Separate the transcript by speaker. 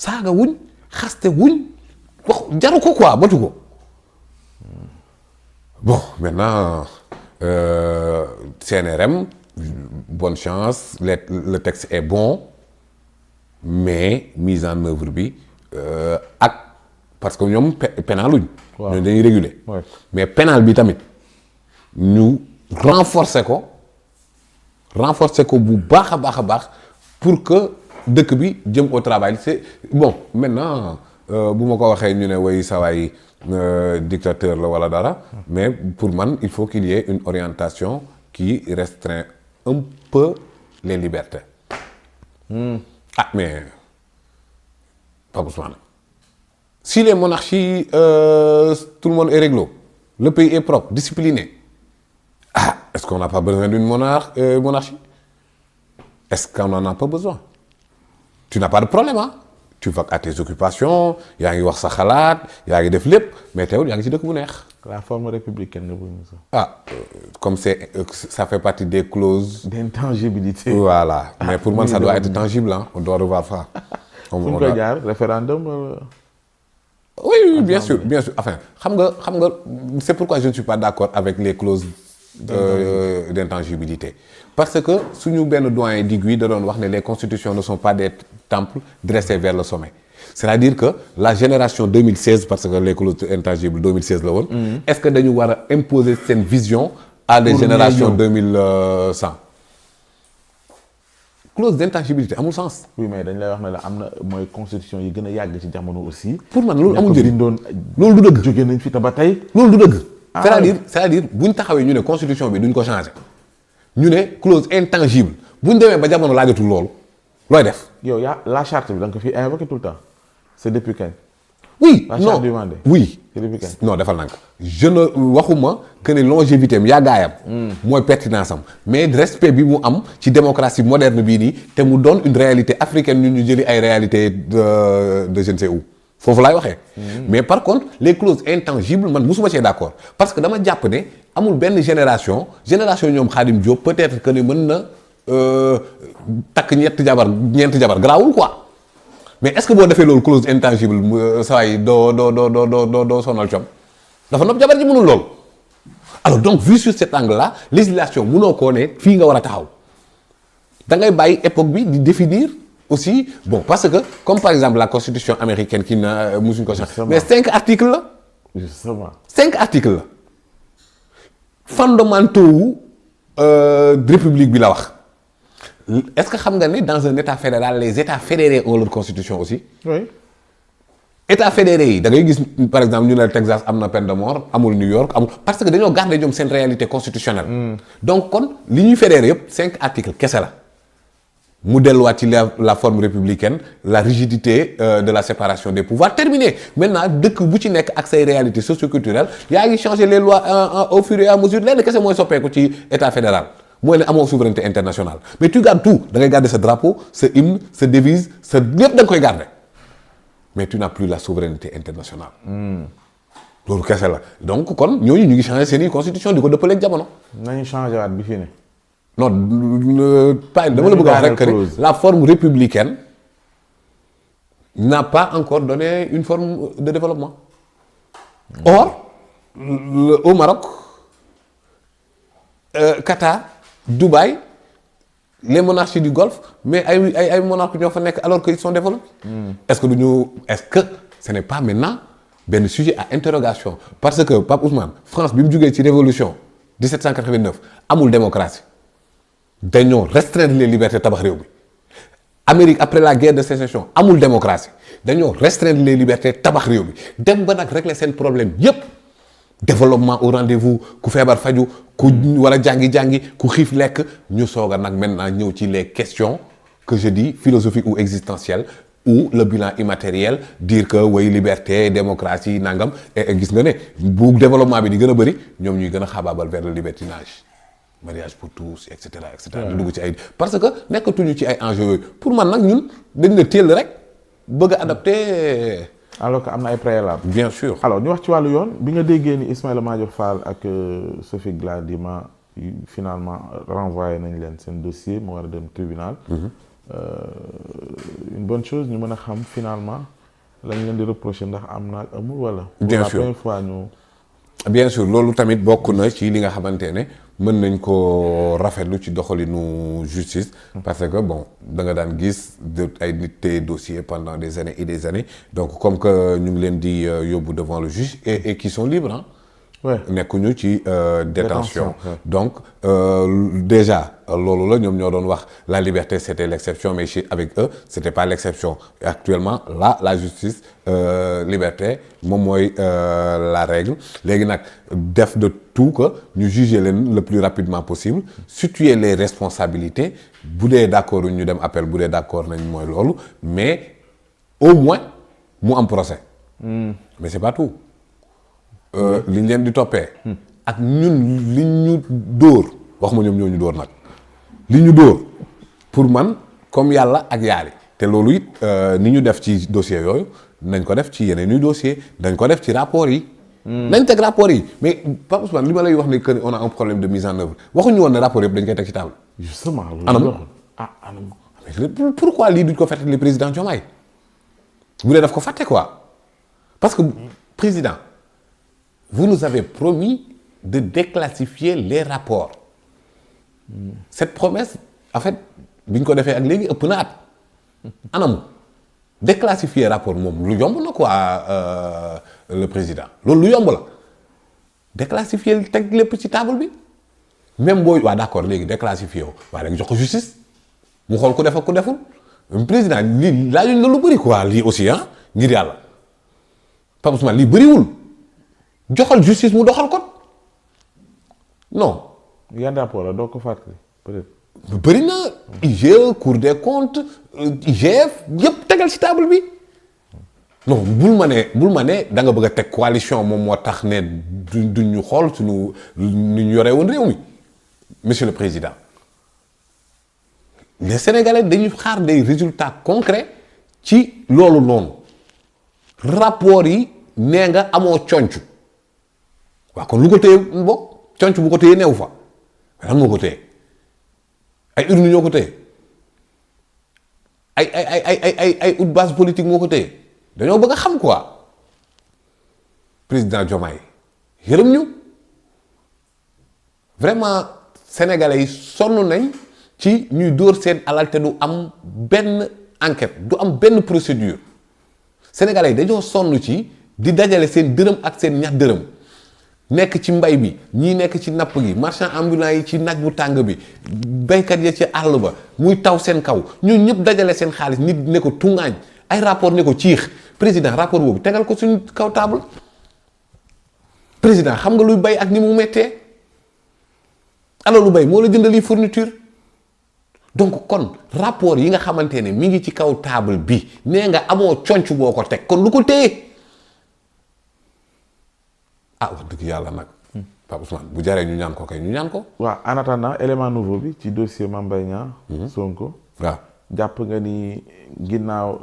Speaker 1: saaga wuñ xaste wuñ wax jaru ko quoi matu ko bon maintenant CNRM bonne chance le texte est bon mais mise en œuvre bi ak parce que ñoom pénaluñ ñoom dañuy réguler mais pénal bi tamit ñu renforcer ko bu baax a baax pour que dëkk bi jëm au travail c'est bon maintenant bu ma ko waxee ñu ne way sawaay dictateur la wala dara mais pour man il faut qu'il y ait une orientation qui restreint un peu les libertés ah mais Pape Ousmane si les monarchies tout le monde est réglo le pays est propre discipliné ah est-ce qu'on n'a pas besoin d'une monarchie est-ce qu'on n'en a pas besoin tu n'as pas de problème hein tu vas à tes occupations yaa ngi wax sa xalaat yaa ngi def lépp mais teewul yaa ngi ci dëkk bu neex.
Speaker 2: la forme républicaine nga bëgg ça.
Speaker 1: ah comme ça fait partie des clauses
Speaker 2: d'intangibilité.
Speaker 1: voilà mais pour moi ça doit être tangible hein on doit revoir ça.
Speaker 2: fu ñu koy jaar référendum.
Speaker 1: oui bien sûr enfin xam nga c'est pourquoi je ne suis pas d'accord avec les clauses d'intangibilité parce que suñu benn doyen d'Iguy da doon wax ne les constitutions ne sont pas des temples dressés vers le sommet c'est-à-dire que la génération 2016 parce que les clauses intangibles 2016 la woon est-ce que dañu war a imposer seen vision à des générations 2100 clause d'intangibilité amul sens.
Speaker 2: oui mais dañ lay wax ne la am na mooy constitution yi gën a yàgg ci jamono aussi.
Speaker 1: pour man loolu amul njëriñ
Speaker 2: loolu du dëgg. jóge nañ fi te ba tey.
Speaker 1: loolu du dëgg. c'est-à-dire buñ taxawee ñu ne constitution bi duñ ko changer ñu ne clause intangible buñ demee ba jamono laajatul loolu looy def.
Speaker 2: yow la charte bi da nga ko fi invoqué tout le temps c'est depuis quand.
Speaker 1: oui
Speaker 2: la charte du Mandé.
Speaker 1: oui
Speaker 2: c'est depuis quand.
Speaker 1: non defal naa ko je ne waxuma que ne longévité am yàggaayam. mooy pertinence am mais respect bi mu am ci démocratie moderne bii nii te mu doon une réalité africaine ñu jëli ay réalité de je ne sais où foofu laay waxee. mais par contre les clauses intangibles man musuma cee d'accord parce que dama jàpp ne amul benn génération ñoom Khadim Diop peut-être que ne mën na takk ñeenti jabar garaawul quoi. mais est-ce que boo defee loolu clause intangible saa yi doo sonal com dafa nopp jabar ji mënul loolu alors donc vu sur cet angle-là législation mënoo koo ne fii nga war a taxaw da ngay bàyyi époque bi di définir aussi bon parce que comme par exemple la constitution américaine qui na musuñ ko changer mais 5 articles la.
Speaker 2: justement
Speaker 1: 5 articles la fondamentaux wu république bi la wax. Est-ce que xam nga ni dans un état fédéral les états fédérés ont leur constitution aussi.
Speaker 2: oui.
Speaker 1: états fédérés yi da ngay gis par exemple ñu ne Texas am na peine de mort amul New York amul parce que dañoo garder ñoom seen réalité constitutionnelle. donc kon li ñuy fédéré yëpp 5 articles kese la. mu delluwaat ci la forme républicaine la rigidité de la séparation des pouvoirs terminé maintenant dëkk bu ci nekk ak say réalités socioculturelles yaa ngi changer les lois au fur et à mesure lenn kese mooy soppeeku ci état fédéral. mooy ne amoo souveraineté internationale mais tu gardes tout da ngay garder sa drapeau sa hymne sa devise sa lépp da nga koy garder mais tu n'as plus la souveraineté internationale. loolu kese la donc kon ñooñu ñu ngi changer seen i constitution di ko dëppaleeg jamono.
Speaker 2: nañu changer waat bi fii ne.
Speaker 1: non pas dama la bëgg a wax rek que la forme républicaine n'a pas encore donné une forme de développement. Or au Maroc Qatar. Dubaï les monarchies du Golfe mais ay monarques ñoo fa nekk alors qu'ils sont développés. est-ce que ce n'est pas maintenant benn sujet à interrogation parce que Pape Ousmane France bi mu jugee ci révolution 1789 amul démocratie dañoo restreindre les libertés tabax réew mi Amérique après la guerre de sécession amul démocratie dañoo restreindre les libertés tabax réew mi dem ba nag régler seen problème yépp développement au rendez-vous ku feebar faju ku war a jàngi ku xiif lekk ñu soog a nag maintenant ñëw ci les questions que je dis philosophiques ou existentielles ou le bilan immatériel dire que way liberté démocratie nangam et gis nga ne bu développement bi di gën a bëri ñoom ñuy gën a xaabaabal vers le libertinage mariage pour tous et cetera ñu dugg ci ay parce que nekkatuñu ci ay enjeux yooyu pour man nag ñun dañ na téel rek bëgg a adapter.
Speaker 2: alors que am na ay préalable.
Speaker 1: bien sûr.
Speaker 2: alors ñu wax ci wàllu yoon bi nga déggee ni Ismaïla Madior Fall ak Sophie Gladima finalement renvoyé nañ leen seen dossier mu war a dem tribunal. une bonne chose ñu mën a xam finalement lañ leen di reprocher ndax am na ak amul wala.
Speaker 1: Bien
Speaker 2: pour
Speaker 1: sûr.
Speaker 2: la première fois ñu.
Speaker 1: bien sûr loolu tamit bokk na ci li nga xamante ne mën nañ ko rafetlu ci doxalinu justice parce que bon da nga daan gis ay nit te dossier pendant des années et des années donc comme que ñu ngi leen di yóbbu devant le juge et qui sont libres hein.
Speaker 2: Ouais.
Speaker 1: nekkuñu ci détention
Speaker 2: ouais.
Speaker 1: donc déjà loolu la ñoom ñoo doon wax la liberté c'était l'exception mais avec eux c'était pas l'exception actuellement là la justice liberté moom mooy la règle léegi nag def de tout que ñu juger leen le plus rapidement possible situer les responsabilités bu dee d'accord ñu dem appel bu dee d'accord nañ mooy loolu mais au moins mu am procès mais c'est pas tout li ñu leen di toppee ak ñun li ñu dóor wax ma ñoom ñoo ñu dóor nag li ñu dóor pour man comme yàlla ak yaari te loolu it ni ñu def ci dossier yooyu nañ ko def ci yeneen i dossier dañ ko def ci rapport yi nañ teg rapport yi mais Pape Ousmane li ma lay wax ne que on a un problème de mise en œuvre waxuñu woon ne rapport yëpp dañ koy teg ci table
Speaker 2: justement loolu
Speaker 1: anam
Speaker 2: anam.
Speaker 1: mais pourquoi lii duñ ko fàtte le président Diomaye bu dee daf ko fàtte quoi parce que président vous nous avez promis de déclassifier les rapports cette promesse en fait bi ñu ko defee ak léegi ëpp na at anamu déclassifier rapport moom lu yomb na quoi le président loolu lu yomb la déclassifier teg lépp ci table bi même booy waa d'accord léegi déclassifier wu waaye léegi jox ko justice mu xool ku def ak ku deful président lii laajuñ la lu bëri quoi lii aussi ah ngir yàlla Pape Ousmane lii bëriwul joxal justice mu doxal ko non.
Speaker 2: yan rapport la doo ko fàttali peut-être.
Speaker 1: bëri na IGE Cour des comptes IGF yëpp tegal ci table bi non bul ma ne da nga bëgg a teg coalition moom moo tax ne duñ ñu xool suñu nu ñu yore woon réew mi monsieur le président les Sénégalais dañuy xaar des résultats concrets ci loolu noonu rapport yi nee nga amoo conc waaw kon lu ko téye bo conc bu ko téye neew fa lan moo ko téye ay urne ñoo ko téye ay ut base politique moo ko téye dañoo bëgg a xam quoi président Diomaye yërëm ñu vraiment sénégalais yi sonn nañ ci ñuy dóor seen alal te du am benn enquête du am benn procédure sénégalais yi dañoo sonn ci di dajale seen dërëm ak seen ñax dërëm nekk ci mbay bi ñii nekk ci napp gi marchand ambulant yi ci naaj bu tàng bi baykat ya ci àll ba muy taw seen kaw ñun ñëpp dajale seen xaalis nit ne ko tungaañ ay rapport ne ko ciix président rapport boobu tegal ko suñu kaw table président xam nga luy bay ak ni mu mettee alalu bay moo la jëndali fourniture donc kon rapport yi nga xamante ne mi ngi ci kaw table bi nee nga amoo conc boo ko teg kon lu ko téye ah wax dëgg yàlla nag Pape Ousmane bu jaree ñu ñaan ko kay ñu ñaan ko.
Speaker 2: waaw en attendant élément nouveau bi ci dossier Mame Mbaye Niang Sonko
Speaker 1: waaw
Speaker 2: jàpp nga ni ginnaaw